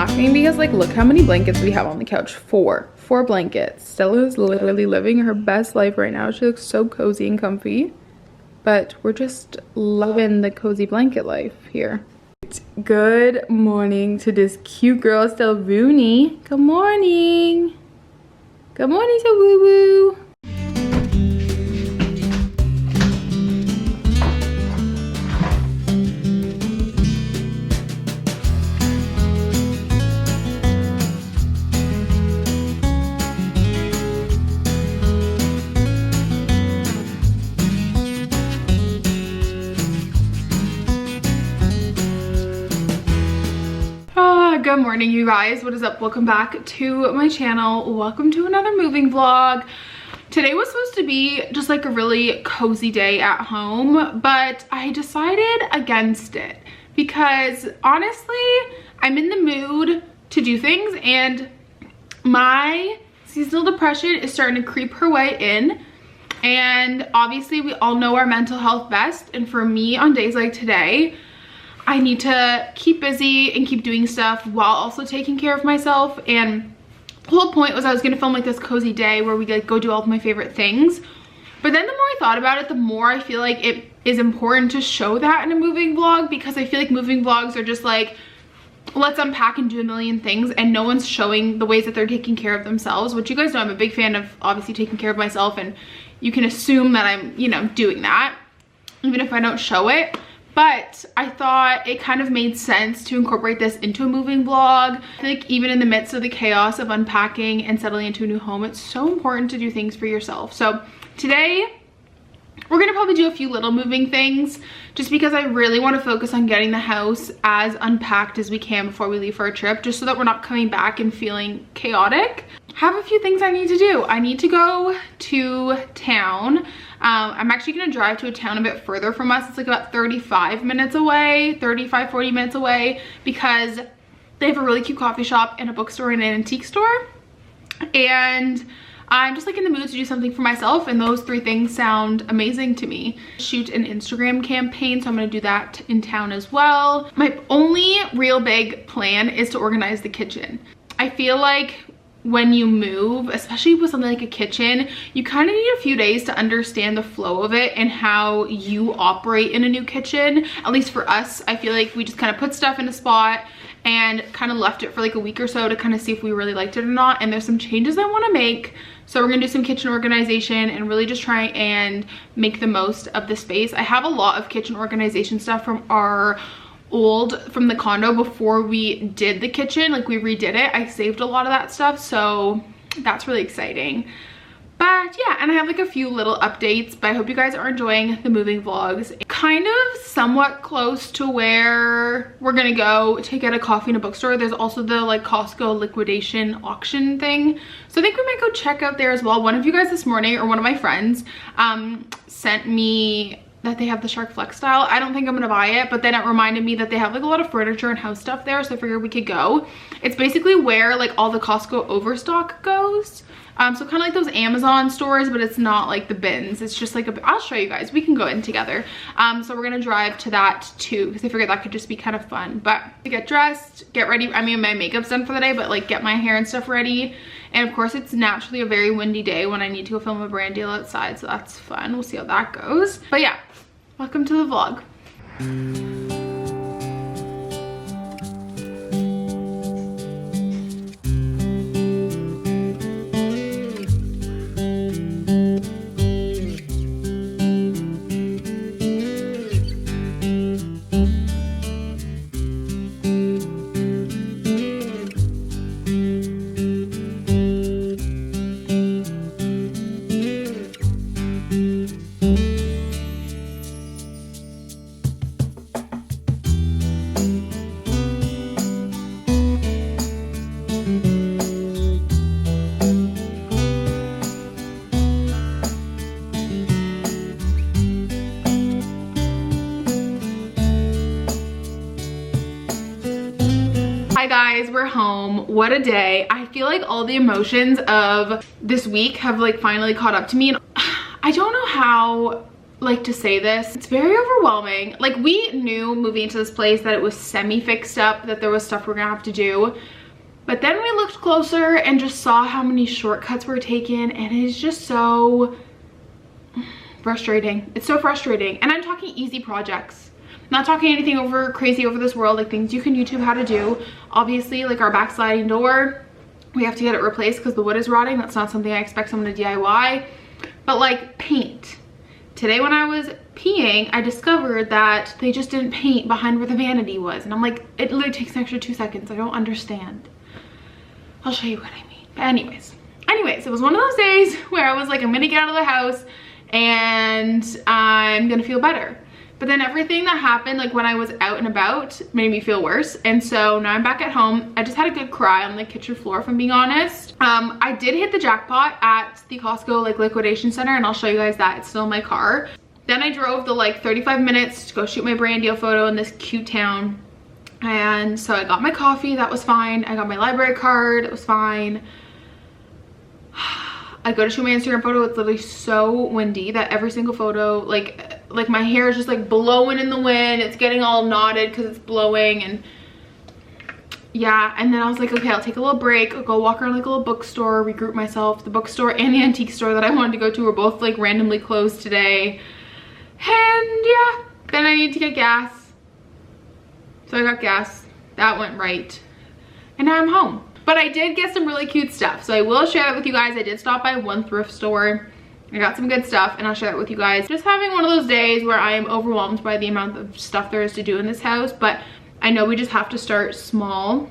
laughing because like look how many blankets we have on the couch. Four blankets. Stella is literally living her best life right now. She looks so cozy and comfy, but we're just loving the cozy blanket life here. Good morning to this cute girl, Stella Rooney. Good morning. Good morning to Woo Woo. Good morning, you guys. What is up? Welcome back to my channel. Welcome to another moving vlog. Today was supposed to be just like a really cozy day at home, but I decided against it because honestly, I'm in the mood to do things and my seasonal depression is starting to creep her way in. And obviously we all know our mental health best. And for me on days like today, I need to keep busy and keep doing stuff while also taking care of myself. And the whole point was I was gonna film like this cozy day where we like go do all of my favorite things. But then the more I thought about it, the more I feel like it is important to show that in a moving vlog, because I feel like moving vlogs are just like, let's unpack and do a million things, and no one's showing the ways that they're taking care of themselves, which you guys know I'm a big fan of, obviously taking care of myself, and you can assume that I'm, you know, doing that even if I don't show it. But I thought it kind of made sense to incorporate this into a moving vlog. I feel like even in the midst of the chaos of unpacking and settling into a new home, it's so important to do things for yourself. So today, we're gonna probably do a few little moving things just because I really want to focus on getting the house as unpacked as we can before we leave for a trip, just so that we're not coming back and feeling chaotic. Have a few things I need to do. I need to go to town. I'm actually gonna drive to a town a bit further from us. It's like about 35 minutes away, 35, 40 minutes away, because they have a really cute coffee shop and a bookstore and an antique store. And I'm just like in the mood to do something for myself, and those three things sound amazing to me. Shoot an Instagram campaign, so I'm gonna do that in town as well. My only real big plan is to organize the kitchen. I feel like when you move, especially with something like a kitchen, you kind of need a few days to understand the flow of it and how you operate in a new kitchen. At least for us, I feel like we just kind of put stuff in a spot and kind of left it for like a week or so to kind of see if we really liked it or not. And there's some changes I want to make. So we're gonna do some kitchen organization and really just try and make the most of the space. I have a lot of kitchen organization stuff from the condo before we did the kitchen. Like we redid it. I saved a lot of that stuff, so that's really exciting. But yeah, and I have like a few little updates, but I hope you guys are enjoying the moving vlogs. Kind of somewhat close to where we're gonna go to get a coffee in a bookstore. There's also the like Costco liquidation auction thing, so I think we might go check out there as well. One of you guys this morning, or one of my friends, sent me that they have the Shark Flex style. I don't think I'm gonna buy it, but then it reminded me that they have like a lot of furniture and house stuff there, so I figured we could go. It's basically where like all the Costco overstock goes. So kind of like those Amazon stores, but it's not like the bins. It's just like I'll show you guys. We can go in together. So we're gonna drive to that too, because I figured that could just be kind of fun. But to get dressed, get ready. I mean, my makeup's done for the day, but like get my hair and stuff ready. And of course, it's naturally a very windy day when I need to go film a brand deal outside, so that's fun. We'll see how that goes. But yeah, welcome to the vlog. Hi guys, we're home. What a day. I feel like all the emotions of this week have like finally caught up to me, and I don't know how like to say this. It's very overwhelming. Like we knew moving into this place that it was semi-fixed up, that there was stuff we're gonna have to do, But then we looked closer and just saw how many shortcuts were taken, and it is just so frustrating. It's so frustrating. And I'm talking easy projects. I'm not talking anything over crazy over this world, like things you can YouTube how to do. Obviously, like our backsliding door, we have to get it replaced because the wood is rotting. That's not something I expect someone to DIY. But like paint. Today when I was peeing, I discovered that they just didn't paint behind where the vanity was. And I'm like, it literally takes an extra 2 seconds. I don't understand. I'll show you what I mean. But anyways, it was one of those days where I was like, I'm gonna get out of the house and I'm gonna feel better. But then everything that happened, like when I was out and about, made me feel worse. And so now I'm back at home. I just had a good cry on the kitchen floor, if I'm being honest. I did hit the jackpot at the Costco like liquidation center, and I'll show you guys that. It's still in my car. Then I drove the like 35 minutes to go shoot my brand deal photo in this cute town. And so I got my coffee, that was fine. I got my library card, it was fine. I go to shoot my Instagram photo, it's literally so windy that every single photo, like my hair is just like blowing in the wind. It's getting all knotted because it's blowing, and yeah. And then I was like, okay, I'll take a little break. I'll go walk around like a little bookstore, regroup myself. The bookstore and the antique store that I wanted to go to were both like randomly closed today. And yeah, then I need to get gas. So I got gas, that went right. And now I'm home. But I did get some really cute stuff, so I will share that with you guys. I did stop by one thrift store. I got some good stuff, and I'll share that with you guys. Just having one of those days where I am overwhelmed by the amount of stuff there is to do in this house, but I know we just have to start small.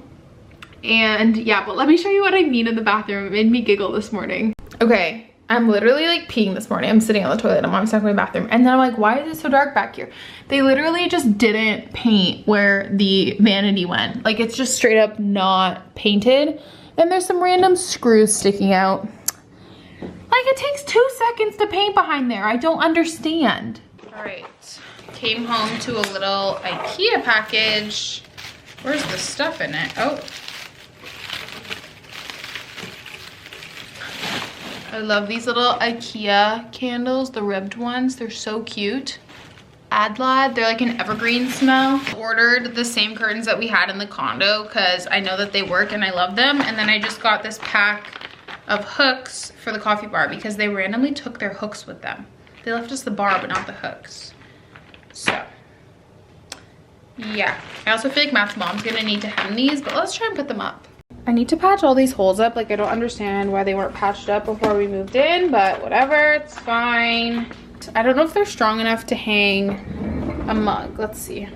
And yeah, but let me show you what I mean in the bathroom. It made me giggle this morning. Okay, I'm literally like peeing this morning. I'm sitting on the toilet, I'm on my bathroom, and then I'm like, why is it so dark back here? They literally just didn't paint where the vanity went. Like, it's just straight up not painted, and there's some random screws sticking out. Like, it takes 2 seconds to paint behind there. I don't understand. All right, came home to a little IKEA package. Where's the stuff in it? Oh. I love these little IKEA candles, the ribbed ones. They're so cute. Adlad, they're like an evergreen smell. Ordered the same curtains that we had in the condo because I know that they work and I love them. And then I just got this pack of hooks for the coffee bar because they randomly took their hooks with them. They left us the bar but not the hooks. So yeah, I also feel like Matt's mom's gonna need to hem these, but let's try and put them up. I need to patch all these holes up. Like, I don't understand why they weren't patched up before we moved in, but whatever, it's fine. I don't know if they're strong enough to hang a mug. Let's see.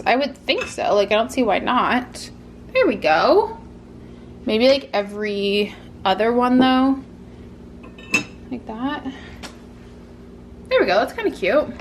I would think so. Like, I don't see why not. There we go. Maybe like every other one though. Like that. There we go. That's kind of cute.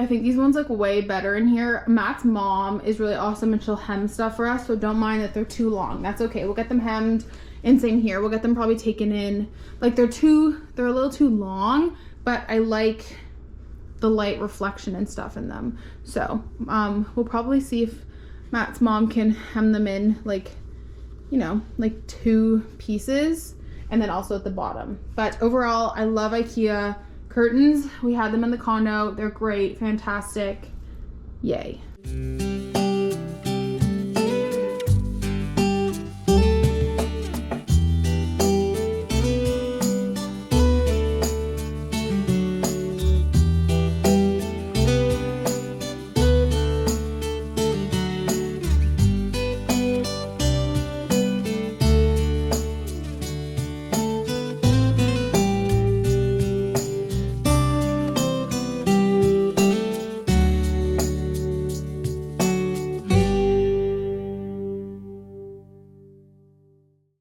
I think these ones look way better in here. Matt's mom is really awesome and she'll hem stuff for us, so don't mind that they're too long. That's okay. We'll get them hemmed, and same here. We'll get them probably taken in. Like, they're a little too long, but I like the light reflection and stuff in them. So we'll probably see if Matt's mom can hem them in, like, you know, like 2 pieces, and then also at the bottom. But overall, I love IKEA curtains. We had them in the condo. They're great, fantastic. Yay.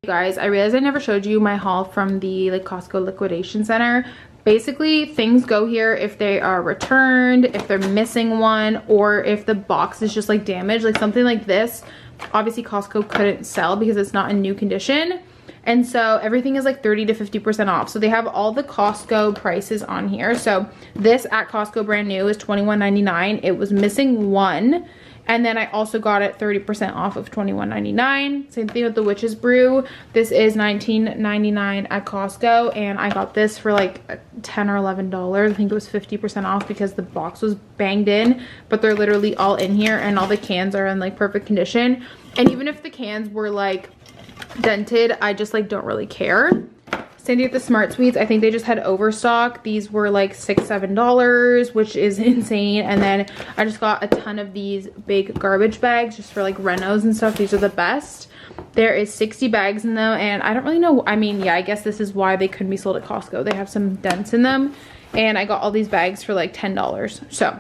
Guys, I realized I never showed you my haul from the like Costco liquidation center. Basically, things go here if they are returned, if they're missing one, or if the box is just like damaged, like something like this. Obviously Costco couldn't sell because it's not in new condition, And so everything is like 30 to 50% off. So they have all the Costco prices on here. So this at Costco brand new is $21.99. It was missing one. And then I also got it 30% off of $21.99. Same thing with the Witch's Brew. This is $19.99 at Costco. And I got this for like $10 or $11. I think it was 50% off because the box was banged in. But they're literally all in here and all the cans are in like perfect condition. And even if the cans were like dented, I just like don't really care. Sandy at the Smart Sweets, I think they just had overstock. These were like $6-7, which is insane. And then I just got a ton of these big garbage bags just for like renos and stuff. These are the best. There is 60 bags in them, and I don't really know. I mean, yeah, I guess this is why they couldn't be sold at Costco. They have some dents in them, and I got all these bags for like $10. So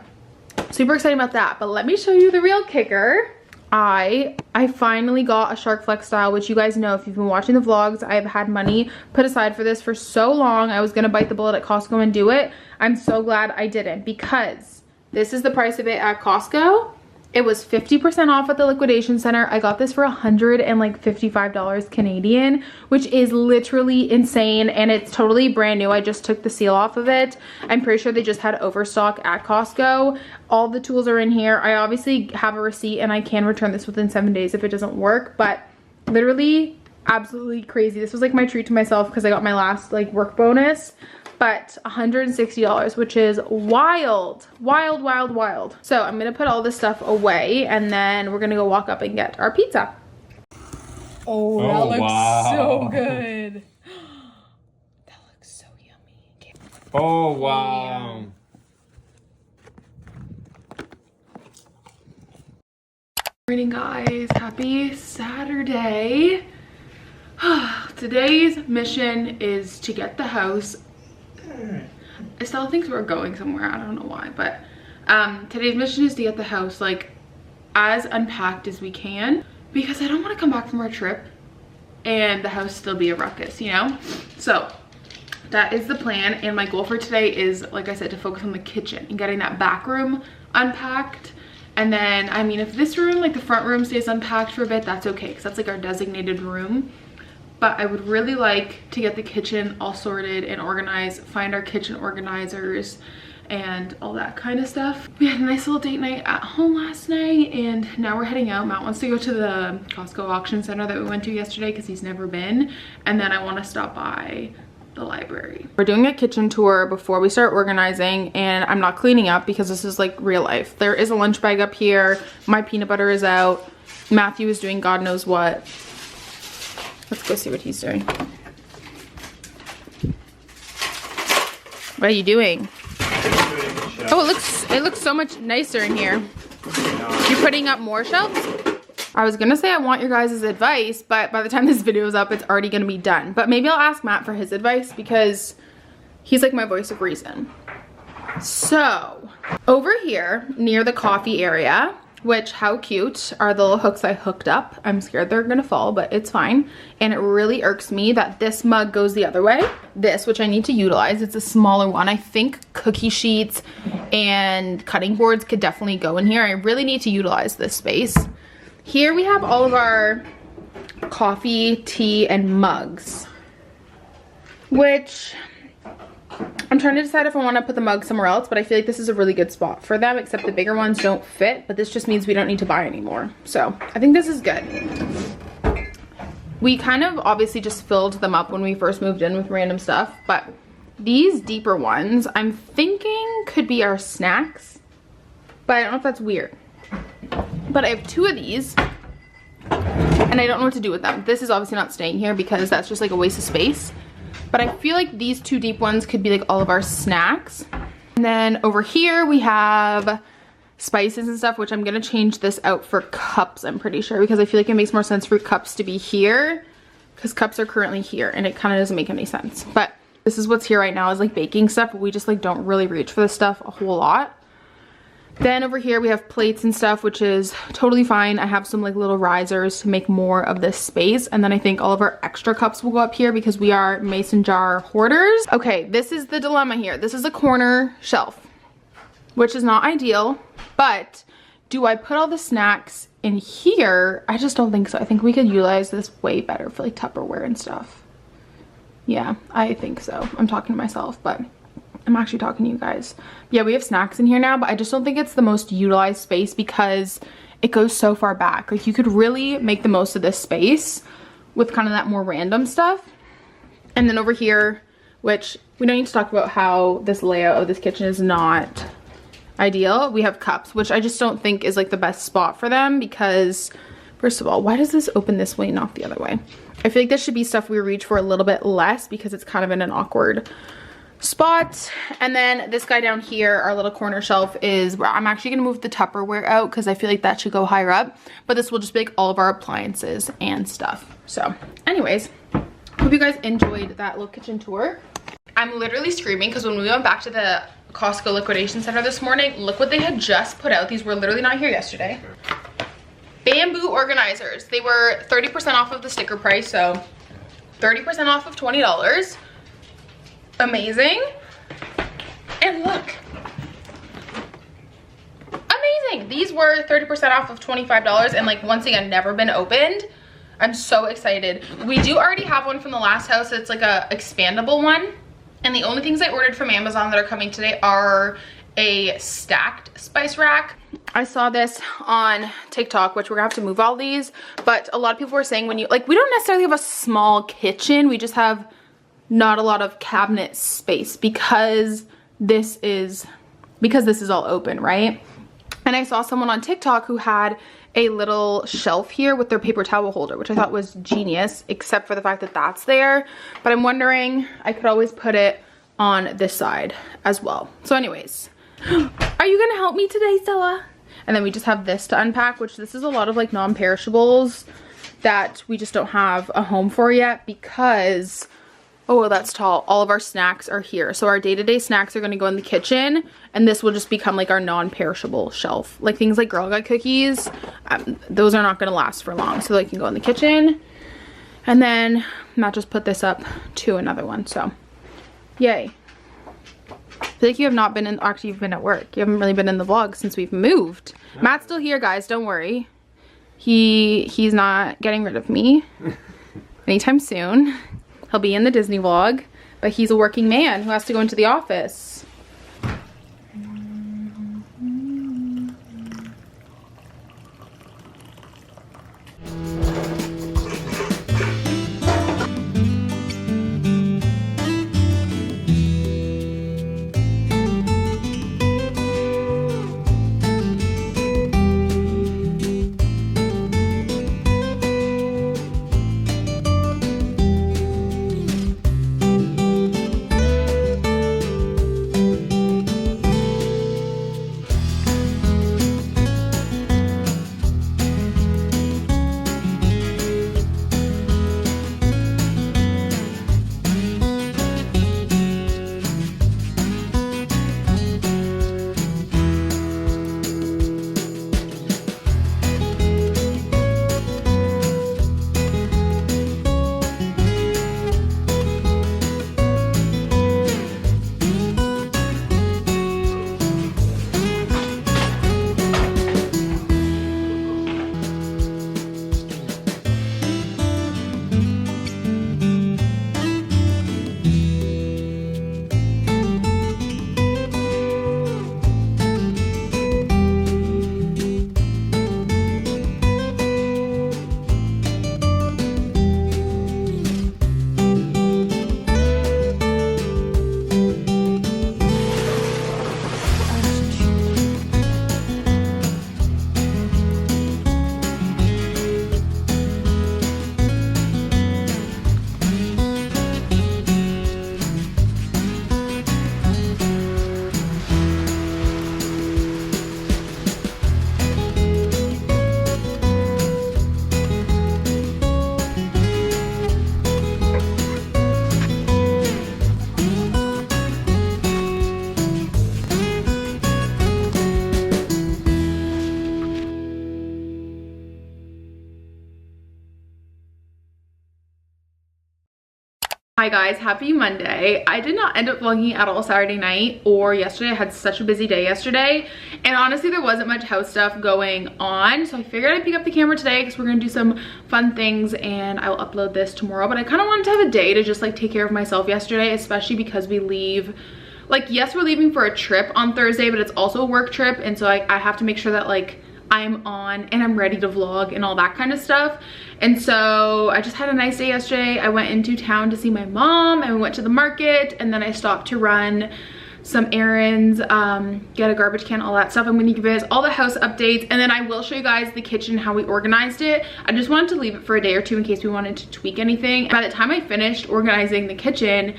super excited about that. But let me show you the real kicker. I finally got a Shark Flex style, which you guys know if you've been watching the vlogs, I've had money put aside for this for so long. I was gonna bite the bullet at Costco and do it. I'm so glad I didn't, because this is the price of it at Costco. It was 50% off at the liquidation center. I got this for $155 Canadian, which is literally insane, and it's totally brand new. I just took the seal off of it. I'm pretty sure they just had overstock at Costco. All the tools are in here. I obviously have a receipt and I can return this within 7 days if it doesn't work, but literally absolutely crazy. This was like my treat to myself because I got my last like work bonus. But $160, which is wild, wild, wild, wild. So I'm gonna put all this stuff away and then we're gonna go walk up and get our pizza. Oh, that looks so good. That looks so yummy. Oh, wow. Morning, guys. Happy Saturday. Today's mission is to get the house. Estella thinks we're going somewhere. I don't know why, but today's mission is to get the house like as unpacked as we can, because I don't want to come back from our trip and the house still be a ruckus, you know? So that is the plan, and my goal for today is, like I said, to focus on the kitchen and getting that back room unpacked. And then, I mean, if this room, like the front room, stays unpacked for a bit, that's okay, because that's like our designated room. But I would really like to get the kitchen all sorted and organized, find our kitchen organizers and all that kind of stuff. We had a nice little date night at home last night, and now we're heading out. Matt wants to go to the Costco auction center that we went to yesterday because he's never been. And then I want to stop by the library. We're doing a kitchen tour before we start organizing, and I'm not cleaning up because this is like real life. There is a lunch bag up here. My peanut butter is out. Matthew is doing God knows what. Let's go see what he's doing. What are you doing? Oh, it looks so much nicer in here. You're putting up more shelves? I was gonna say I want your guys' advice, but by the time this video is up, it's already gonna be done. But maybe I'll ask Matt for his advice because he's like my voice of reason. So, over here near the coffee area, which, how cute are the little hooks I hooked up. I'm scared they're gonna fall, but it's fine. And it really irks me that this mug goes the other way. This, which I need to utilize, it's a smaller one. I think cookie sheets and cutting boards could definitely go in here. I really need to utilize this space. Here we have all of our coffee, tea, and mugs, which I'm trying to decide if I want to put the mug somewhere else, but I feel like this is a really good spot for them, except the bigger ones don't fit, but this just means we don't need to buy anymore. So I think this is good. We kind of obviously just filled them up when we first moved in with random stuff, but these deeper ones I'm thinking could be our snacks, but I don't know if that's weird. But I have 2 of these and I don't know what to do with them. This is obviously not staying here because that's just like a waste of space. But I feel like these 2 deep ones could be like all of our snacks. And then over here we have spices and stuff, which I'm gonna change this out for cups, I'm pretty sure, because I feel like it makes more sense for cups to be here because cups are currently here and it kind of doesn't make any sense. But this is what's here right now is like baking stuff, but we just like don't really reach for this stuff a whole lot. Then over here we have plates and stuff, which is totally fine. I have some like little risers to make more of this space. And then I think all of our extra cups will go up here because we are mason jar hoarders. Okay, this is the dilemma here. This is a corner shelf, which is not ideal, but do I put all the snacks in here, I just don't think so. I think we could utilize this way better for like Tupperware and stuff. Yeah, I think so. I'm talking to myself, but I'm actually talking to you guys. Yeah, we have snacks in here now, but I just don't think it's the most utilized space because it goes so far back. Like, you could really make the most of this space with kind of that more random stuff. And then over here, which we don't need to talk about how this layout of this kitchen is not ideal. We have cups, which I just don't think is like the best spot for them because, first of all, why does this open this way, not the other way? I feel like this should be stuff we reach for a little bit less because it's kind of in an awkward spot. And then this guy down here, our little corner shelf, is where I'm actually gonna move the Tupperware out because I feel like that should go higher up, but this will just be like all of our appliances and stuff. So anyways, hope you guys enjoyed that little kitchen tour. I'm literally screaming because when we went back to the Costco liquidation center this morning, look what they had just put out. These were literally not here yesterday. Bamboo organizers. They were 30% off of the sticker price, so 30% off of $20. Amazing. And look, amazing. These were 30% off of $25 and, like, once again, never been opened. I'm so excited. We do already have one from the last house. It's like a expandable one, and the only things I ordered from Amazon that are coming today are a stacked spice rack. I saw this on TikTok, which we're gonna have to move all these, but a lot of people were saying when you, like, we don't necessarily have a small kitchen, we just have not a lot of cabinet space because this is all open, right? And I saw someone on TikTok who had a little shelf here with their paper towel holder, which I thought was genius, except for the fact that that's there. But I'm wondering, I could always put it on this side as well. So anyways, are you gonna help me today, Stella? And then we just have this to unpack, which this is a lot of like non-perishables that we just don't have a home for yet because, oh, that's tall. All of our snacks are here. So our day-to-day snacks are gonna go in the kitchen, and this will just become like our non-perishable shelf. Like things like Girl Guide cookies, those are not gonna last for long. So they can go in the kitchen. And then Matt just put this up to another one, so yay. I feel like you have not been in, actually you've been at work. You haven't really been in the vlog since we've moved. No. Matt's still here, guys, don't worry. He's not getting rid of me anytime soon. He'll be in the Disney vlog, but he's a working man who has to go into the office. Hi guys, happy Monday. I did not end up vlogging at all Saturday night or yesterday. I had such a busy day yesterday, and honestly there wasn't much house stuff going on, so I figured I'd pick up the camera today because we're gonna do some fun things and I will upload this tomorrow. But I kind of wanted to have a day to just like take care of myself yesterday, especially because we leave, like, yes, we're leaving for a trip on Thursday, but it's also a work trip, and so I have to make sure that like I'm on and I'm ready to vlog and all that kind of stuff. And so I just had a nice day yesterday. I went into town to see my mom and we went to the market, and then I stopped to run some errands, get a garbage can, all that stuff. I'm gonna give you guys all the house updates, and then I will show you guys the kitchen, how we organized it. I just wanted to leave it for a day or two in case we wanted to tweak anything. By the time I finished organizing the kitchen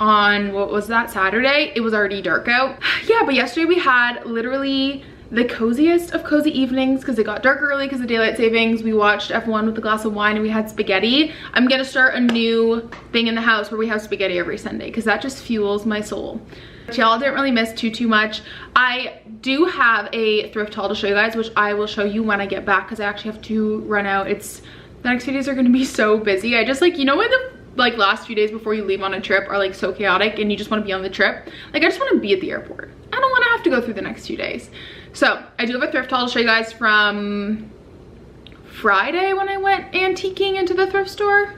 on, what was that, Saturday, it was already dark out. Yeah, but yesterday we had literally the coziest of cozy evenings because it got dark early because of daylight savings. We watched F1 with a glass of wine and we had spaghetti. I'm gonna start a new thing in the house where we have spaghetti every Sunday because that just fuels my soul. But y'all didn't really miss too much. I do have a thrift haul to show you guys, which I will show you when I get back because I actually have to run out. The next few days are gonna be so busy. I just, like, you know when the like last few days before you leave on a trip are like so chaotic and you just want to be on the trip? Like, I just want to be at the airport. I don't want to have to go through the next few days. So I do have a thrift haul to show you guys from Friday when I went antiquing into the thrift store.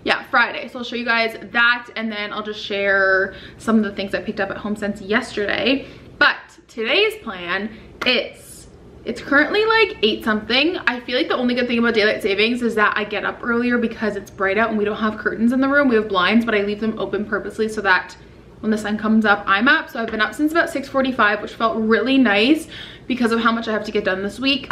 Yeah, Friday. So I'll show you guys that, and then I'll just share some of the things I picked up at home since yesterday. But today's plan is, it's currently like 8 something. I feel like the only good thing about daylight savings is that I get up earlier because it's bright out and we don't have curtains in the room. We have blinds, but I leave them open purposely so that when the sun comes up, I'm up. So I've been up since about 6:45, which felt really nice because of how much I have to get done this week.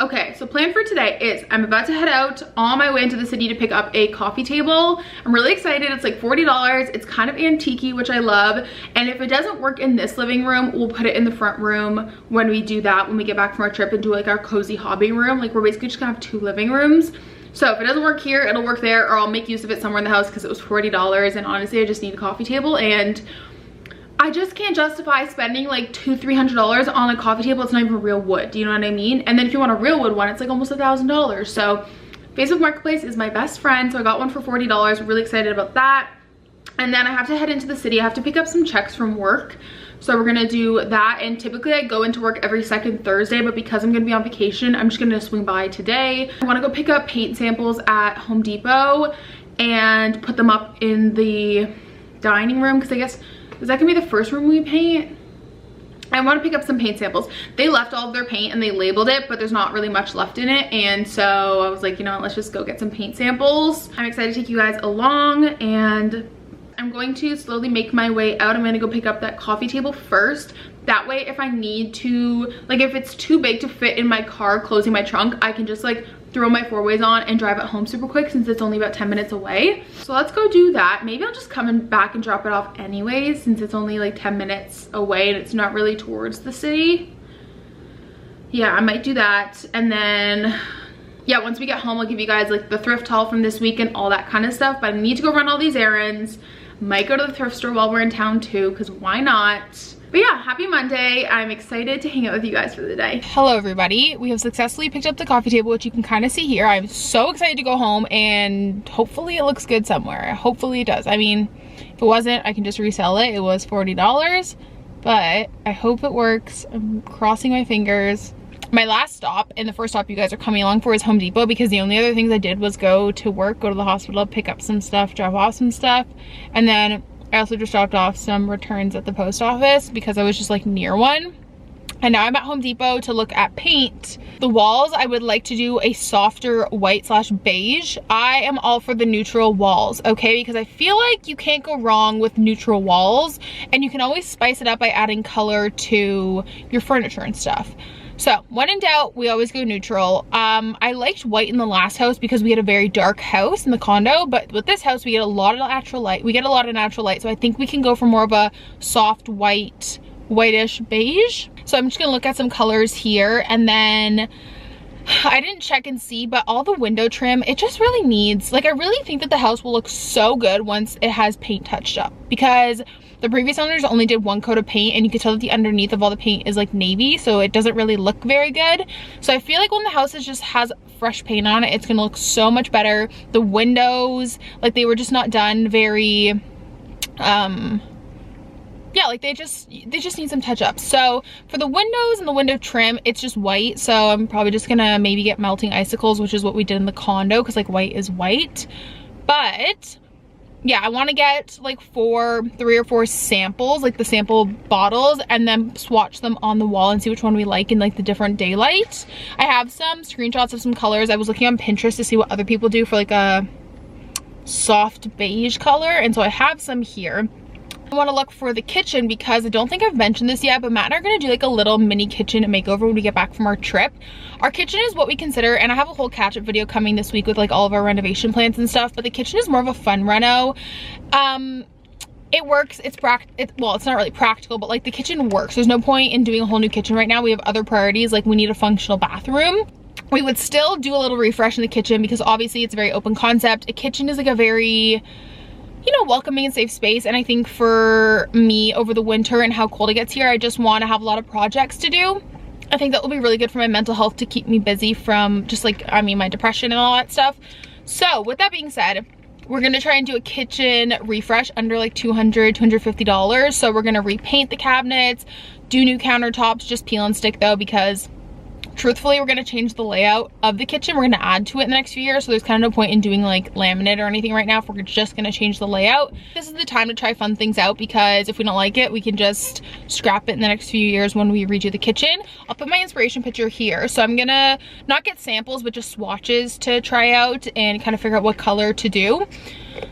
Okay, so plan for today is I'm about to head out on my way into the city to pick up a coffee table. I'm really excited. It's like $40. It's kind of antique-y, which I love. And if it doesn't work in this living room, we'll put it in the front room when we do that, when we get back from our trip and do like our cozy hobby room. Like, we're basically just gonna have 2 living rooms. So if it doesn't work here, it'll work there, or I'll make use of it somewhere in the house because it was $40, and honestly I just need a coffee table, and I just can't justify spending like $200–300 on a coffee table. It's not even real wood, do you know what I mean? And then if you want a real wood one, it's like almost $1,000. So Facebook Marketplace is my best friend, so I got one for $40. Really excited about that. And then I have to head into the city. I have to pick up some checks from work, so we're gonna do that. And typically I go into work every second Thursday, but because I'm gonna be on vacation, I'm just gonna swing by today. I wanna go pick up paint samples at Home Depot and put them up in the dining room, because I guess, is that gonna be the first room we paint? I want to pick up some paint samples. They left all of their paint and they labeled it, but there's not really much left in it. And so I was like, you know what, let's just go get some paint samples. I'm excited to take you guys along, and I'm going to slowly make my way out. I'm gonna go pick up that coffee table first. That way, if I need to, like if it's too big to fit in my car closing my trunk, I can just like throw my 4-ways on and drive it home super quick since it's only about 10 minutes away. So let's go do that. Maybe I'll just come back and drop it off anyways since it's only like 10 minutes away and it's not really towards the city. Yeah, I might do that. And then, yeah, once we get home, I'll give you guys like the thrift haul from this week and all that kind of stuff. But I need to go run all these errands. Might go to the thrift store while we're in town too, because why not? But yeah, happy Monday. I'm excited to hang out with you guys for the day. Hello everybody. We have successfully picked up the coffee table, which you can kind of see here. I'm so excited to go home and hopefully it looks good somewhere. Hopefully it does. I mean, if it wasn't, I can just resell it. It was $40, but I hope it works. I'm crossing my fingers. My last stop and the first stop you guys are coming along for is Home Depot, because the only other things I did was go to work, go to the hospital, pick up some stuff, drop off some stuff, and then I also just dropped off some returns at the post office because I was just like near one. And now I'm at Home Depot to look at paint. The walls, I would like to do a softer white/beige. I am all for the neutral walls, okay? Because I feel like you can't go wrong with neutral walls, and you can always spice it up by adding color to your furniture and stuff. So when in doubt, we always go neutral. I liked white in the last house because we had a very dark house in the condo, but with this house we get a lot of natural light. So I think we can go for more of a soft white, whitish beige. So I'm just gonna look at some colors here, and then I didn't check and see, but all the window trim, it just really needs, like, I really think that the house will look so good once it has paint touched up, because the previous owners only did one coat of paint and you could tell that the underneath of all the paint is like navy, so it doesn't really look very good. So I feel like when the house just has fresh paint on it, it's gonna look so much better. The windows, like, they were just not done very yeah, like they just need some touch up. So for the windows and the window trim, it's just white, so I'm probably just gonna maybe get melting icicles, which is what we did in the condo, because like white is white. But yeah, I want to get like 3 or 4 samples, like the sample bottles, and then swatch them on the wall and see which one we like in like the different daylight. I have some screenshots of some colors. I was looking on Pinterest to see what other people do for like a soft beige color, and so I have some here. I want to look for the kitchen because I don't think I've mentioned this yet, but Matt and I are going to do like a little mini kitchen makeover when we get back from our trip. Our kitchen is what we consider, and I have a whole catch-up video coming this week with like all of our renovation plans and stuff, but the kitchen is more of a fun reno. It works, well, it's not really practical, but like the kitchen works. There's no point in doing a whole new kitchen right now. We have other priorities, like we need a functional bathroom. We would still do a little refresh in the kitchen because obviously it's a very open concept. A kitchen is like a very, you know, welcoming and safe space, and I think for me over the winter and how cold it gets here, I just want to have a lot of projects to do. I think that will be really good for my mental health to keep me busy from just like, I mean, my depression and all that stuff. So with that being said, we're gonna try and do a kitchen refresh under like $200, $250. So we're gonna repaint the cabinets, do new countertops, just peel and stick though, because truthfully, we're gonna change the layout of the kitchen. We're gonna add to it in the next few years, so there's kind of no point in doing like laminate or anything right now if we're just gonna change the layout. This is the time to try fun things out, because if we don't like it, we can just scrap it in the next few years when we redo the kitchen. I'll put my inspiration picture here. So I'm gonna not get samples, but just swatches to try out and kind of figure out what color to do.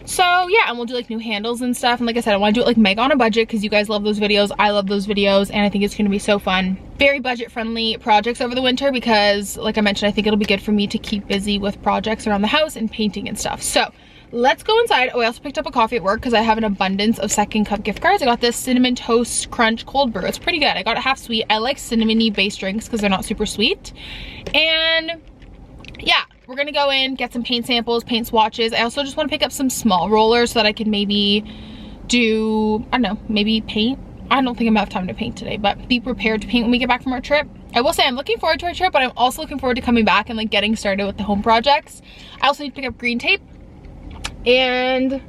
So yeah, and we'll do like new handles and stuff, and like I said, I want to do it like mega on a budget because you guys love those videos, I love those videos, and I think it's going to be so fun. Very budget friendly projects over the winter because like I mentioned, I think it'll be good for me to keep busy with projects around the house and painting and stuff. So let's go inside. Oh, I also picked up a coffee at work because I have an abundance of Second Cup gift cards. I got this cinnamon toast crunch cold brew. It's pretty good. I got it half sweet. I like cinnamony based drinks because they're not super sweet. And yeah, we're gonna go in, get some paint samples, paint swatches. I also just want to pick up some small rollers so that I can maybe do, I don't know, maybe paint. I don't think I'm gonna have time to paint today, but be prepared to paint when we get back from our trip. I will say I'm looking forward to our trip, but I'm also looking forward to coming back and like getting started with the home projects. I also need to pick up green tape, and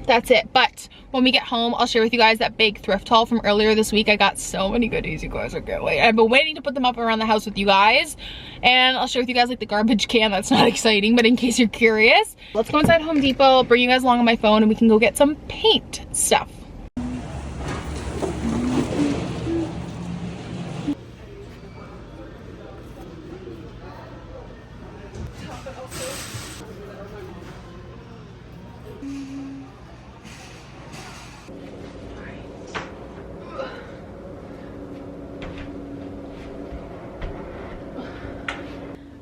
that's it. But when we get home, I'll share with you guys that big thrift haul from earlier this week. I got so many goodies, you guys. I can't wait. I've been waiting to put them up around the house with you guys, and I'll share with you guys like the garbage can. That's not exciting, but in case you're curious, let's go inside Home Depot. I'll bring you guys along on my phone and we can go get some paint stuff.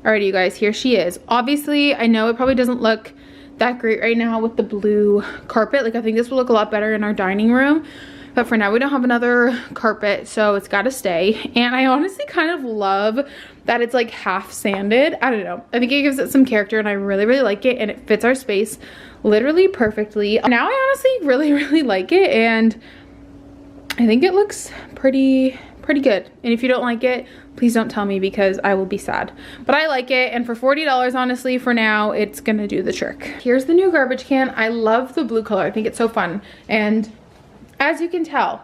Alrighty, you guys, here she is. Obviously, I know it probably doesn't look that great right now with the blue carpet. Like, I think this will look a lot better in our dining room. But for now, we don't have another carpet, so it's gotta stay. And I honestly kind of love that it's like half sanded. I don't know. I think it gives it some character, and I really, really like it. And it fits our space literally perfectly. Now I honestly really, really like it. And I think it looks pretty good. And if you don't like it, please don't tell me because I will be sad. But I like it, and for $40, honestly, for now, it's gonna do the trick. Here's the new garbage can. I love the blue color. I think it's so fun. And as you can tell,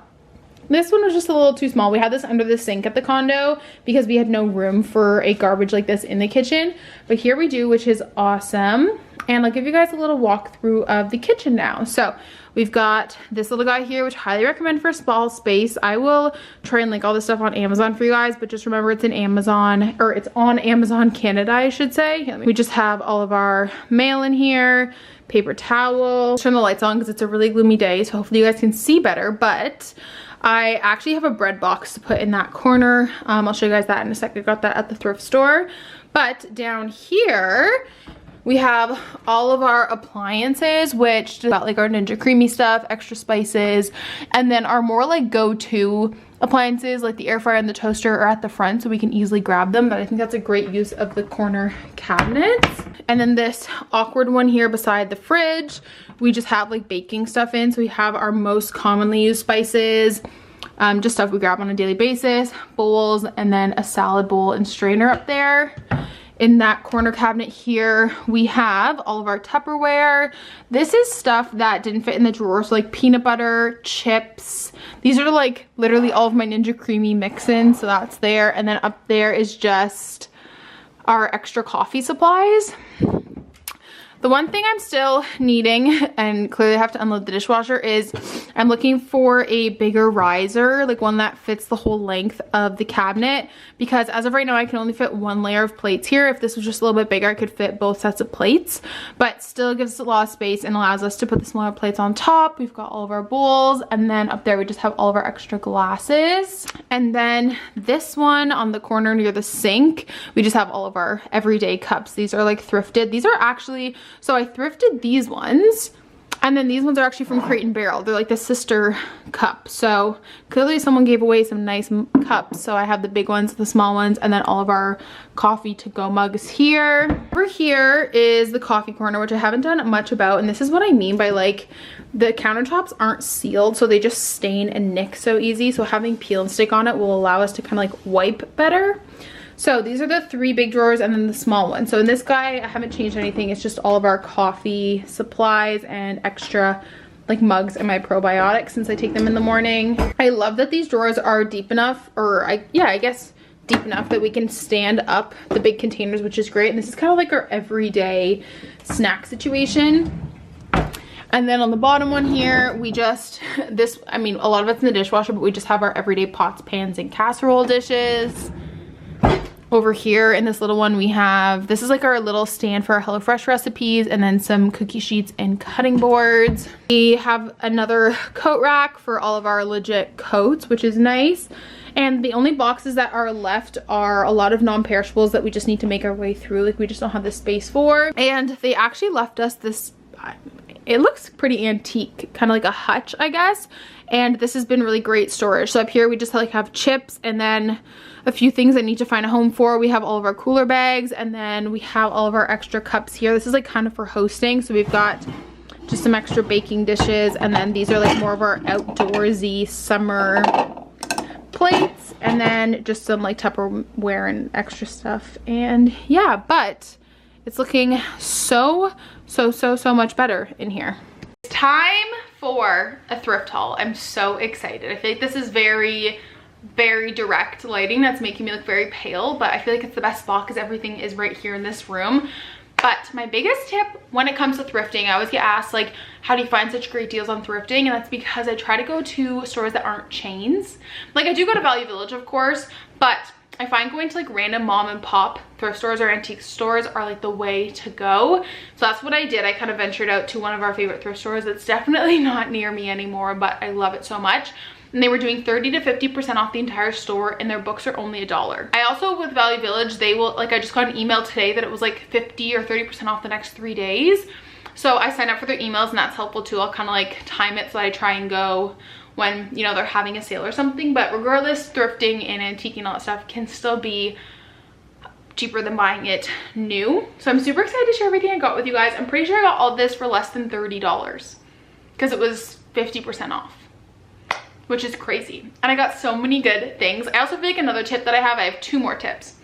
this one was just a little too small. We had this under the sink at the condo because we had no room for a garbage like this in the kitchen. But here we do, which is awesome. And I'll give you guys a little walkthrough of the kitchen now. So we've got this little guy here, which I highly recommend for a small space. I will try and link all this stuff on Amazon for you guys, but just remember it's in Amazon, or it's on Amazon Canada, I should say. We just have all of our mail in here, paper towel. Turn the lights on because it's a really gloomy day, so hopefully you guys can see better. But I actually have a bread box to put in that corner. I'll show you guys that in a sec. I got that at the thrift store. But down here, We have all of our appliances, which got like our Ninja Creamy stuff, extra spices, and then our more like go-to appliances like the air fryer and the toaster are at the front so we can easily grab them, but I think that's a great use of the corner cabinets. And then this awkward one here beside the fridge, we just have like baking stuff in. So we have our most commonly used spices, just stuff we grab on a daily basis, bowls, and then a salad bowl and strainer up there. In that corner cabinet here, we have all of our Tupperware. This is stuff that didn't fit in the drawer, so like peanut butter, chips. These are like literally all of my Ninja Creamy mix-ins, so that's there. And then up there is just our extra coffee supplies. The one thing I'm still needing, and clearly I have to unload the dishwasher, is I'm looking for a bigger riser, like one that fits the whole length of the cabinet, because as of right now I can only fit one layer of plates here. If this was just a little bit bigger, I could fit both sets of plates, but still gives us a lot of space and allows us to put the smaller plates on top. We've got all of our bowls, and then up there we just have all of our extra glasses. And then this one on the corner near the sink, we just have all of our everyday cups. These are like thrifted. These are actually, so I thrifted these ones, and then these ones are actually from Crate and Barrel. They're like the sister cup. So clearly someone gave away some nice cups. So I have the big ones, the small ones, and then all of our coffee to go mugs here. Over here is the coffee corner, which I haven't done much about. And this is what I mean by like the countertops aren't sealed, so they just stain and nick so easy. So having peel and stick on it will allow us to kind of like wipe better. So these are the 3 big drawers and then the small one. So in this guy, I haven't changed anything. It's just all of our coffee supplies and extra like mugs and my probiotics since I take them in the morning. I love that these drawers are deep enough, or I guess deep enough that we can stand up the big containers, which is great. And this is kind of like our everyday snack situation. And then on the bottom one here, we just, I mean, a lot of it's in the dishwasher, but we just have our everyday pots, pans, and casserole dishes. Over here in this little one we have, this is like our little stand for our HelloFresh recipes, and then some cookie sheets and cutting boards. We have another coat rack for all of our legit coats, which is nice. And the only boxes that are left are a lot of non-perishables that we just need to make our way through, like we just don't have the space for. And they actually left us this, it looks pretty antique, kind of like a hutch, I guess. And this has been really great storage. So up here we just like have chips, and then a few things I need to find a home for. We have all of our cooler bags, and then we have all of our extra cups here. This is like kind of for hosting. So we've got just some extra baking dishes, and then these are like more of our outdoorsy summer plates, and then just some like Tupperware and extra stuff. And yeah, but it's looking so much better in here. It's time for a thrift haul. I'm so excited. I feel like this is very direct lighting that's making me look very pale, but I feel like it's the best spot because everything is right here in this room. But my biggest tip when it comes to thrifting, I always get asked like, how do you find such great deals on thrifting? And that's because I try to go to stores that aren't chains. Like I do go to Value Village, of course, but I find going to like random mom and pop thrift stores or antique stores are like the way to go. So that's what I did. I kind of ventured out to one of our favorite thrift stores that's definitely not near me anymore, but I love it so much. And they were doing 30 to 50% off the entire store, and their books are only $1. I also, with Value Village, they will, like I just got an email today that it was like 50 or 30% off the next 3 days. So I signed up for their emails, and that's helpful too. I'll kind of like time it so that I try and go when, you know, they're having a sale or something. But regardless, thrifting and antiquing and all that stuff can still be cheaper than buying it new. So I'm super excited to share everything I got with you guys. I'm pretty sure I got all this for less than $30 because it was 50% off, which is crazy. And I got so many good things. I also feel like another tip that I have 2 more tips.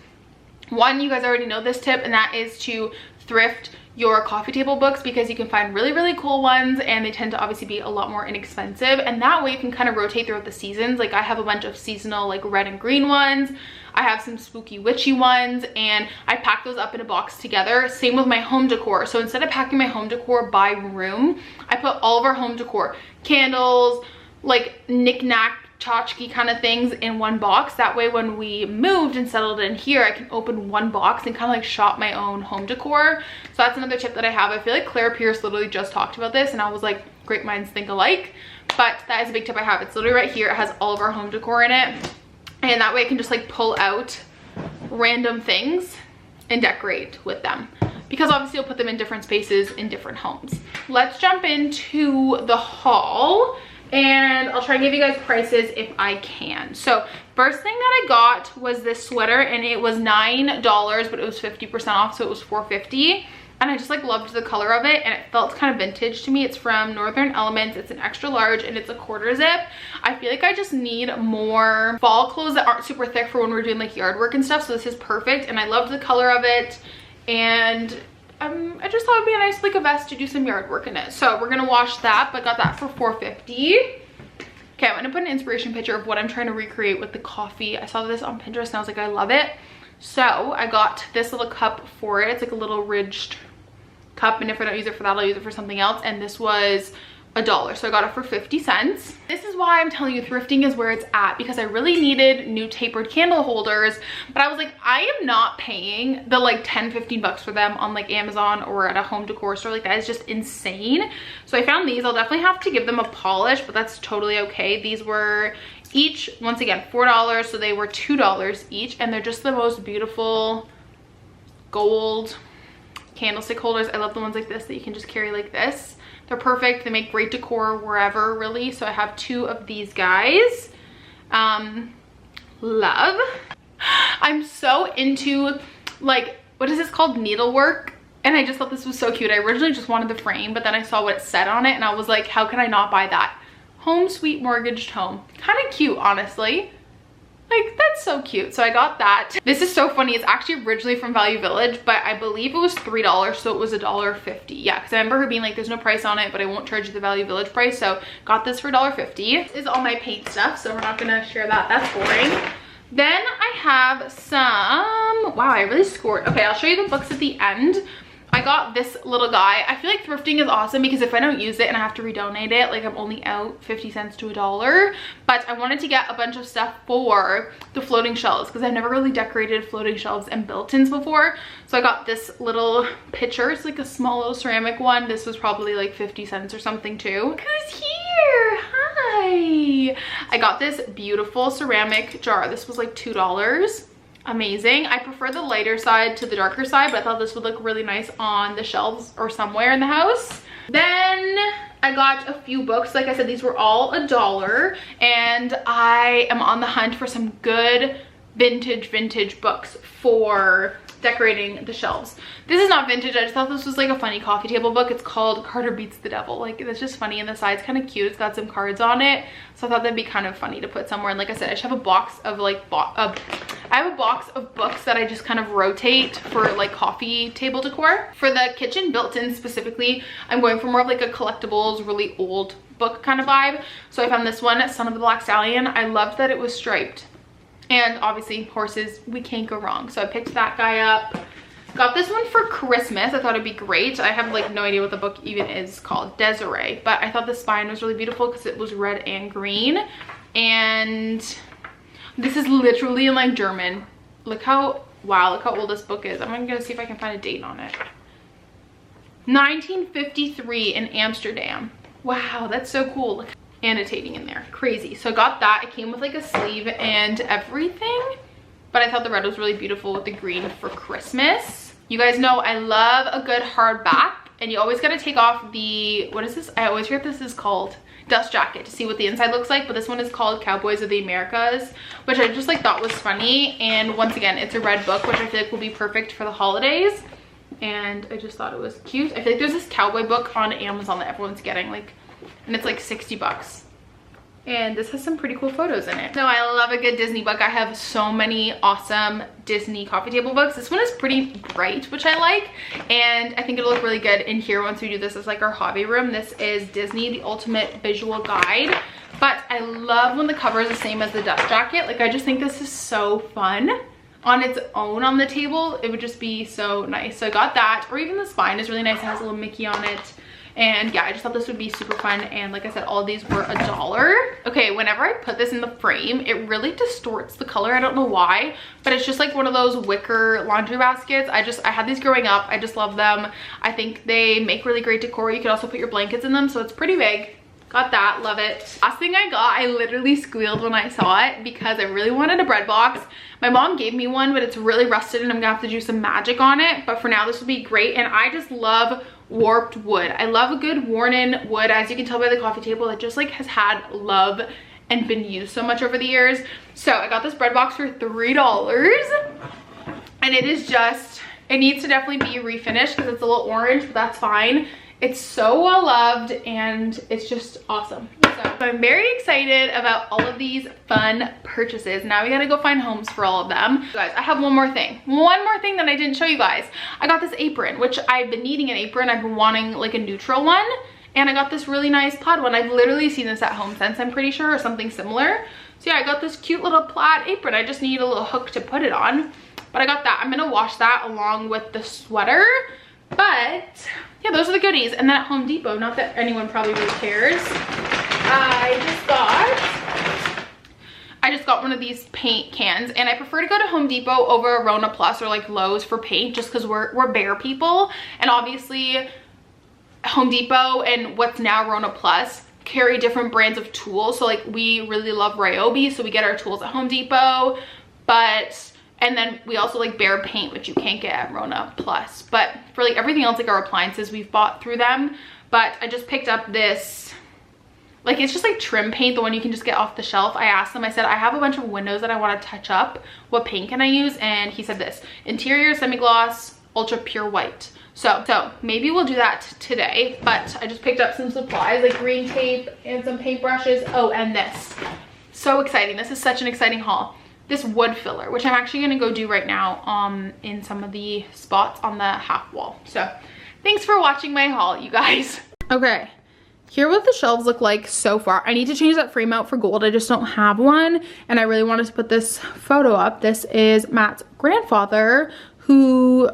One, you guys already know this tip, and that is to thrift your coffee table books, because you can find really cool ones, and they tend to obviously be a lot more inexpensive, and that way you can kind of rotate throughout the seasons. Like I have a bunch of seasonal like red and green ones. I have some spooky witchy ones, and I pack those up in a box together. Same with my home decor. So instead of packing my home decor by room, I put all of our home decor, candles, like knick-knack tchotchke kind of things in one box. That way when we moved and settled in here, I can open one box and kind of like shop my own home decor. So that's another tip that I have. I feel like Claire Pierce literally just talked about this, and I was like, great minds think alike. But that is a big tip I have. It's literally right here. It has all of our home decor in it, and that way I can just like pull out random things and decorate with them. because obviously I'll put them in different spaces in different homes. Let's jump into the haul and I'll try and give you guys prices if I can. So first thing that I got was this sweater, and it was $9, but it was 50% off, so it was $4.50. And I just like loved the color of it, and it felt kind of vintage to me. It's from Northern Elements. It's an extra large and it's a quarter zip. I feel like I just need more fall clothes that aren't super thick for when we're doing like yard work and stuff. So this is perfect, and I loved the color of it. And I just thought it'd be a nice like a vest to do some yard work in it. So we're gonna wash that, but got that for $4.50. Okay, I'm gonna put an inspiration picture of what I'm trying to recreate with the coffee. I saw this on Pinterest and I was like, I love it. So I got this little cup for it. It's like a little ridged cup, and if I don't use it for that, I'll use it for something else. And this was $1, so I got it for 50 cents. This is why I'm telling you thrifting is where it's at, because I really needed new tapered candle holders, but I was like, I am not paying the like 10-15 bucks for them on like Amazon or at a home decor store. Like, that is just insane. So I found these. I'll definitely have to give them a polish, but that's totally okay. These were each, once again, $4, so they were $2 each, and they're just the most beautiful gold candlestick holders. I love the ones like this that you can just carry like this. They're perfect. They make great decor wherever, really. So I have 2 of these guys. Love. I'm so into like, what is this called, needlework, and I just thought this was so cute. I originally just wanted the frame, but then I saw what it said on it and I was like, how can I not buy that? Home sweet mortgaged home. Kind of cute, honestly. Like, that's so cute. So I got that. This is so funny. It's actually originally from Value Village, but I believe it was $3, so it was $1.50. Yeah, because I remember her being like, there's no price on it, but I won't charge you the Value Village price. So got this for $1.50. This is all my paint stuff, so we're not gonna share that. That's boring. Then I have some, wow, I really scored. Okay, I'll show you the books at the end. I got this little guy. I feel like thrifting is awesome because if I don't use it and I have to redonate it, like I'm only out 50 cents to $1. But I wanted to get a bunch of stuff for the floating shelves because I've never really decorated floating shelves and built-ins before. So I got this little pitcher. It's like a small little ceramic one. This was probably like 50 cents or something too. Who's here? Hi. I got this beautiful ceramic jar. This was like $2. Amazing. I prefer the lighter side to the darker side, but I thought this would look really nice on the shelves or somewhere in the house. Then I got a few books. Like I said, these were all $1, and I am on the hunt for some good vintage books for decorating the shelves. This is not vintage. I just thought this was like a funny coffee table book. It's called Carter Beats the Devil. Like, it's just funny, and the side's kind of cute. It's got some cards on it, so I thought that'd be kind of funny to put somewhere. And like I said, I just have a box of like I have a box of books that I just kind of rotate for like coffee table decor. For the kitchen built-in specifically, I'm going for more of like a collectibles, really old book kind of vibe. So I found this one, Son of the Black Stallion. I loved that it was striped. And obviously horses, we can't go wrong. So I picked that guy up. Got this one for Christmas. I thought it'd be great. I have like no idea what the book even is called, Desiree. But I thought the spine was really beautiful because it was red and green. And this is literally in like German. Look how, wow, look how old this book is. I'm gonna see if I can find a date on it. 1953 in Amsterdam. Wow, that's so cool. Look, annotating in there, crazy. So I got that. It came with like a sleeve and everything, but I thought the red was really beautiful with the green for Christmas. You guys know I love a good hardback, and you always got to take off the, what is this? I always forget this is called, dust jacket, to see what the inside looks like. But this one is called Cowboys of the Americas, which I just like thought was funny. And once again, it's a red book, which I feel like will be perfect for the holidays. And I just thought it was cute. I feel like there's this cowboy book on Amazon that everyone's getting, like, and it's like 60 bucks. And this has some pretty cool photos in it. So I love a good Disney book. I have so many awesome Disney coffee table books. This one is pretty bright, which I like. And I think it'll look really good in here once we do this as like our hobby room. This is Disney, the Ultimate Visual Guide. But I love when the cover is the same as the dust jacket. Like, I just think this is so fun. On its own on the table, it would just be so nice. So I got that. Or even the spine is really nice. It has a little Mickey on it. And yeah, I just thought this would be super fun. And like I said, all of these were $1. Okay, whenever I put this in the frame, it really distorts the color. I don't know why, but it's just like one of those wicker laundry baskets. I had these growing up. I just love them. I think they make really great decor. You can also put your blankets in them, so it's pretty big. got that, love it. Last thing I got, I literally squealed when I saw it because I really wanted a bread box. My mom gave me one, but it's really rusted and I'm gonna have to do some magic on it. But for now, this will be great. And I just love warped wood. I love a good worn in wood. As you can tell by the coffee table, it just like has had love and been used so much over the years. So I got this bread box for $3 and it is just, it needs to definitely be refinished because it's a little orange, but that's fine. It's so well loved and it's just awesome. So I'm very excited about all of these fun purchases. Now we gotta go find homes for all of them. Guys, I have one more thing that I didn't show you guys. I got this apron, which I've been needing an apron. I've been wanting like a neutral one. And I got this really nice plaid one. I've literally seen this at Home Sense, I'm pretty sure, or something similar. So yeah, I got this cute little plaid apron. I just need a little hook to put it on. But I got that. I'm gonna wash that along with the sweater. But yeah, those are the goodies. And then at Home Depot, not that anyone probably really cares, I just got one of these paint cans, and I prefer to go to Home Depot over Rona Plus or like Lowe's for paint just because we're bear people. And obviously Home Depot and what's now Rona Plus carry different brands of tools. So like we really love Ryobi, so we get our tools at Home Depot. And then we also like bear paint, which you can't get at Rona Plus. But for like everything else, like our appliances, we've bought through them. But I just picked up this, like it's just like trim paint, the one you can just get off the shelf. I asked them, I said, I have a bunch of windows that I want to touch up. What paint can I use? And he said this, interior semi-gloss, ultra pure white. So maybe we'll do that today. But I just picked up some supplies like green tape and some paintbrushes. Oh, and this. So exciting. This is such an exciting haul. This wood filler, which I'm actually gonna go do right now in some of the spots on the half wall. So thanks for watching my haul, you guys. Okay, here what the shelves look like so far. I need to change that frame out for gold. I just don't have one, and I really wanted to put this photo up. This is Matt's grandfather, who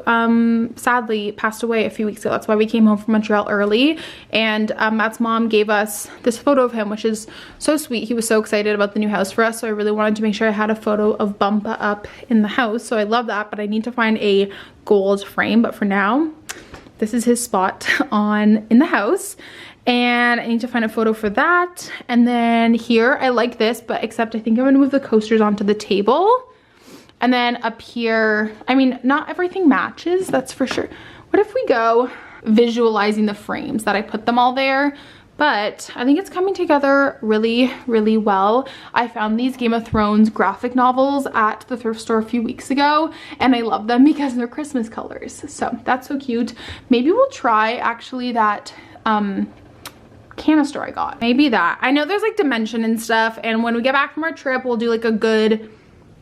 sadly passed away a few weeks ago. That's why we came home from Montreal early. And Matt's mom gave us this photo of him, which is so sweet. He was so excited about the new house for us, so I really wanted to make sure I had a photo of Bumpa up in the house. So I love that, but I need to find a gold frame. But for now, this is his spot in the house. And I need to find a photo for that. And then here, I like this, but except I think I'm gonna move the coasters onto the table. And then up here, I mean, not everything matches, that's for sure. What if we go visualizing the frames that I put them all there? But I think it's coming together really, really well. I found these Game of Thrones graphic novels at the thrift store a few weeks ago, and I love them because they're Christmas colors. So that's so cute. Maybe we'll try actually that canister I got. Maybe that. I know there's like dimension and stuff, and when we get back from our trip, we'll do like a good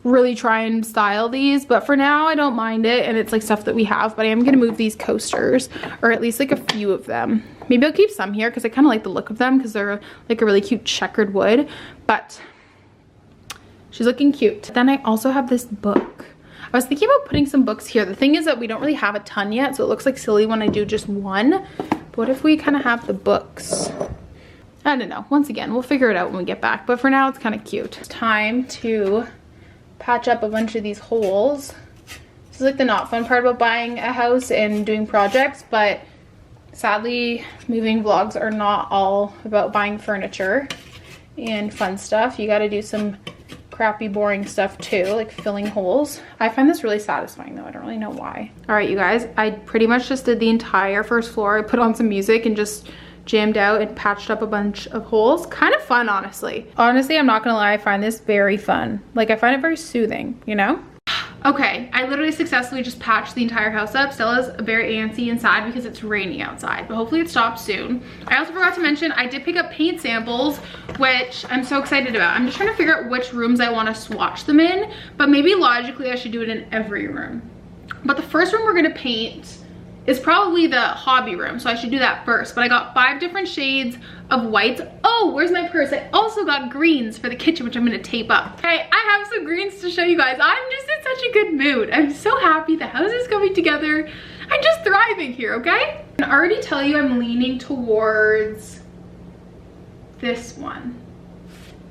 really try and style these, but for now I don't mind it, and it's like stuff that we have. But I am gonna move these coasters, or at least like a few of them. Maybe I'll keep some here because I kind of like the look of them because they're like a really cute checkered wood. But she's looking cute. Then I also have this book. I was thinking about putting some books here. The thing is that we don't really have a ton yet, so it looks like silly when I do just one. But what if we kind of have the books? I don't know. Once again, we'll figure it out when we get back, but for now it's kind of cute. It's time to patch up a bunch of these holes. This is like the not fun part about buying a house and doing projects, but sadly moving vlogs are not all about buying furniture and fun stuff. You got to do some crappy boring stuff too, like filling holes. I find this really satisfying though. I don't really know why. All right, you guys, I pretty much just did the entire first floor. I put on some music and just jammed out and patched up a bunch of holes. Kind of fun, honestly. Honestly, I'm not gonna lie, I find this very fun. Like, I find it very soothing, you know? Okay, I literally successfully just patched the entire house up. Stella's very antsy inside because it's raining outside, but hopefully it stops soon. I also forgot to mention, I did pick up paint samples, which I'm so excited about. I'm just trying to figure out which rooms I want to swatch them in, but maybe logically I should do it in every room. But the first room we're gonna paint is probably the hobby room, so I should do that first. But I got 5 different shades of whites. Oh, where's my purse? I also got greens for the kitchen, which I'm gonna tape up. Okay, I have some greens to show you guys. I'm just in such a good mood. I'm so happy the house is coming together. I'm just thriving here, okay? I can already tell you I'm leaning towards this one,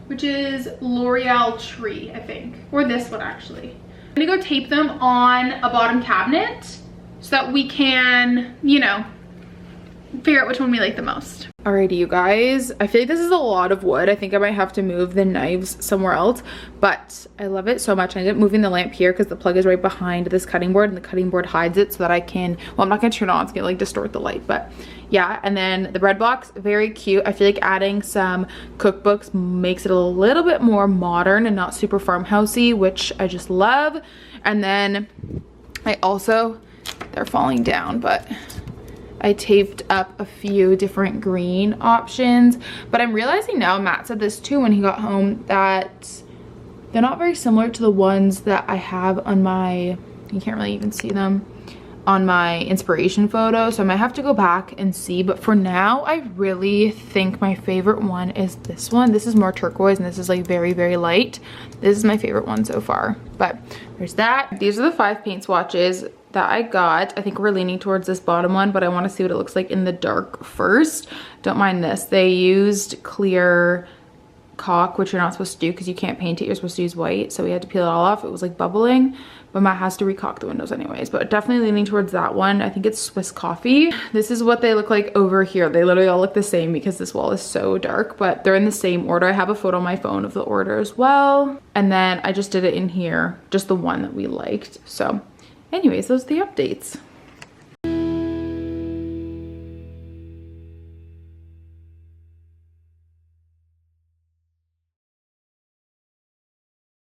which is L'Oreal Tree, I think. Or this one, actually. I'm gonna go tape them on a bottom cabinet so that we can, you know, figure out which one we like the most. Alrighty, you guys, I feel like this is a lot of wood. I think I might have to move the knives somewhere else, but I love it so much. I ended up moving the lamp here because the plug is right behind this cutting board and the cutting board hides it so that I can, well, I'm not gonna turn it on, it's gonna like distort the light, but yeah. And then the bread box, very cute. I feel like adding some cookbooks makes it a little bit more modern and not super farmhousey, which I just love. And then I also, they're falling down, but I taped up a few different green options, but I'm realizing now, Matt said this too when he got home, that they're not very similar to the ones that I have on my, you can't really even see them, on my inspiration photo, so I might have to go back and see. But for now, I really think my favorite one is this one. This is more turquoise and this is like very, very light. This is my favorite one so far, but there's that. These are the 5 paint swatches that I got. I think we're leaning towards this bottom one, but I want to see what it looks like in the dark first. Don't mind this. They used clear caulk, which you're not supposed to do because you can't paint it. You're supposed to use white, so we had to peel it all off. It was like bubbling, but Matt has to recaulk the windows anyways. But definitely leaning towards that one. I think it's Swiss Coffee. This is what they look like over here. They literally all look the same because this wall is so dark, but they're in the same order. I have a photo on my phone of the order as well. And then I just did it in here, just the one that we liked. So anyways, those are the updates.